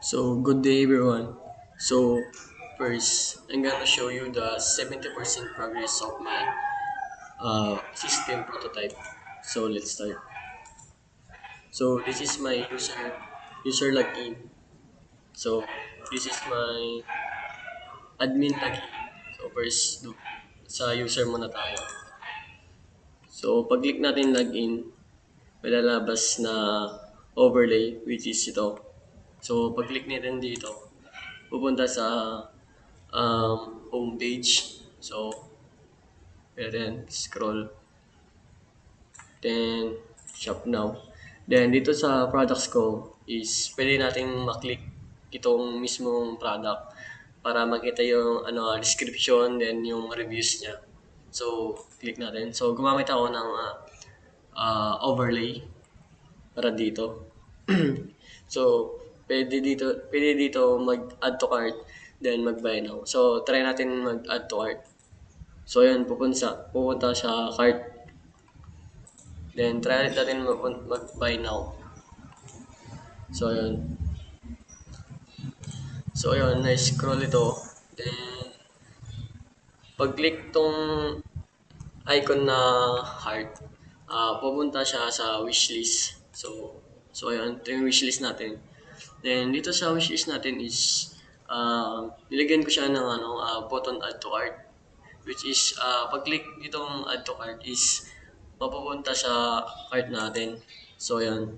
So, good day everyone. So, first, I'm gonna show you the 70% progress of my system prototype. So, let's start. So, this is my user login. So, this is my admin login. So, first, sa user muna tayo. So, pag-click natin login, may lalabas na overlay which is ito. So, pag-click natin dito, pupunta sa home page. So, then scroll. Then, shop now. Then, dito sa products ko is pwede nating maklik itong mismong product para makita yung description then yung reviews niya. So, click natin. So, gumamit ako ng overlay para dito. So, pwede dito mag-add to cart then mag-buy now. So, try natin mag-add to cart. So, yun, pupunta sa cart. Then, try natin mag-buy now. So, yun. So, yun, na-scroll ito. Then, pag-click tong icon na heart, pupunta siya sa wishlist. So, yun, ito yung wishlist natin. Then, dito sa wishlist natin is, nilagyan ko siya ng button add to cart. Which is, pag-click itong add to cart is, mapupunta sa cart natin. So, yan.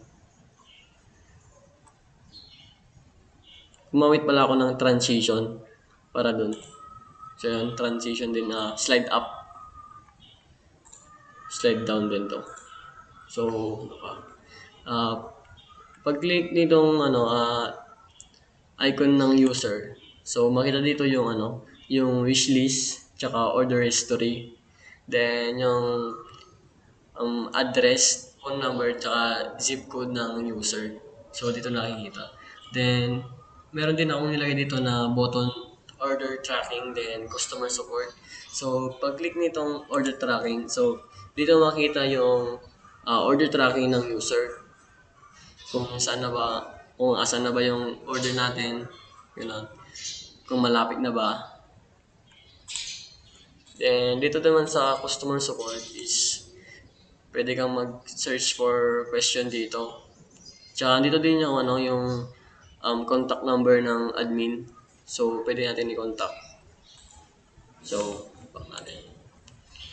Gumamit pala ako ng transition para dun. So, yan. Transition din. Slide up. Slide down din to. So, uh, pag-click nitong icon ng user. So, makita dito yung yung wishlist, tsaka order history. Then, yung address, phone number, tsaka zip code ng user. So, dito nakikita. Then, meron din akong nilagay dito na button order tracking, then customer support. So, pag-click nitong order tracking, so, dito makita yung order tracking ng user. Kung saan na ba, kung asan na ba yung order natin, gano'n. Kung malapit na ba. Then, dito naman sa customer support is pwede kang mag-search for question dito. Tsaka dito din yung yung contact number ng admin. So, pwede natin i-contact. So, back natin.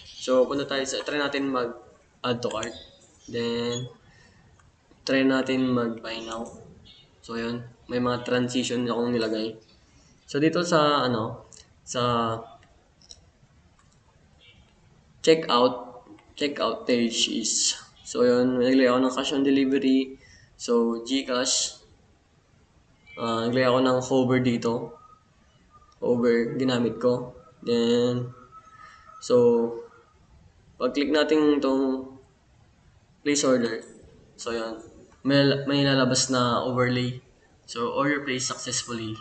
So, punta tayo try natin mag-add to cart. Then, try natin mag-buy now. So, yun. May mga transition akong nilagay. So, dito sa, sa checkout page is, so, yun. Naglagay ako ng cash on delivery. So, GCash. Naglagay ako ng hover dito. Hover, ginamit ko. Then, so, pag-click natin itong place order. So, yun. May lalabas na overlay. So, order placed successfully.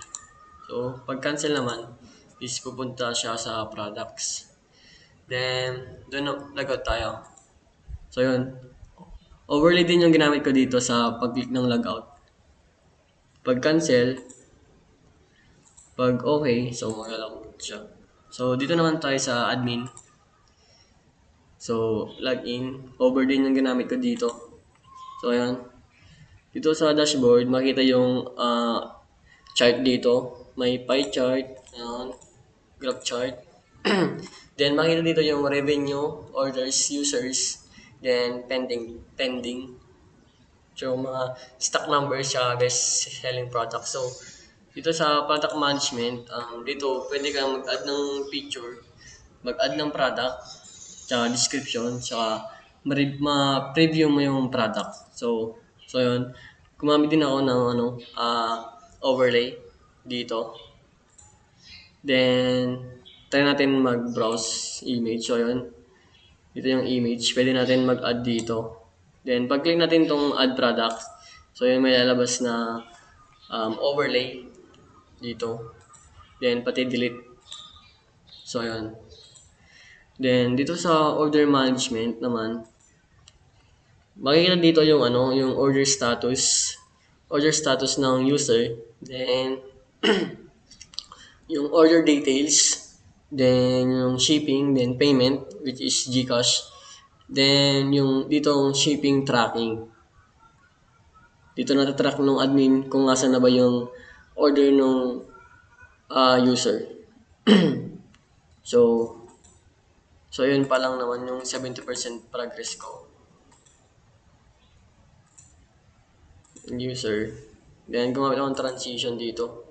So, pag-cancel naman, is pupunta siya sa products. Then, doon lagout tayo. So, yun. Overlay din yung ginamit ko dito sa pag-click ng logout. Pag-cancel, pag okay, so mag-log siya. So, dito naman tayo sa admin. So, login. Over din yung ginamit ko dito. So, ayan. Dito sa dashboard, makita yung chart dito. May pie chart, ayan, graph chart. Then, makita dito yung revenue, orders, users, then pending. So, mga stock numbers sa best selling product. So, dito sa product management, dito pwede kang mag-add ng picture, mag-add ng product, tsaka description, tsaka ma-preview mo yung product. So yun. Gumamit din ako ng overlay dito. Then, try natin mag-browse image. So yun. Dito yung image. Pwede natin mag-add dito. Then, pag-click natin tong add product, so yun may lalabas na overlay dito. Then, pati delete. So yun. Then, dito sa order management naman, makikita dito yung yung order status, order status ng user, then yung order details, then yung shipping, then payment, which is GCash, then yung ditong shipping tracking. Dito natatrack ng admin kung nasa na ba yung order ng user. So, so yun pa lang naman yung 70% progress ko. User. Then, gumamit ako ng transition dito.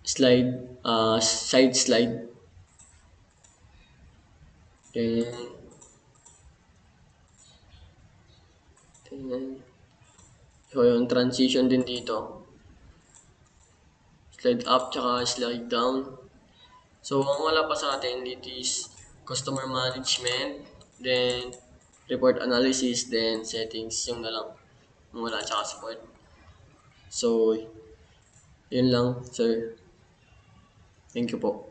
Side slide. Then, so yung transition din dito. Slide up, tsaka slide down. So, ang wala pa sa atin dito is customer management, then report analysis, then settings, yung na lang. Yung wala, tsaka support. So, yun lang, sir. Thank you po.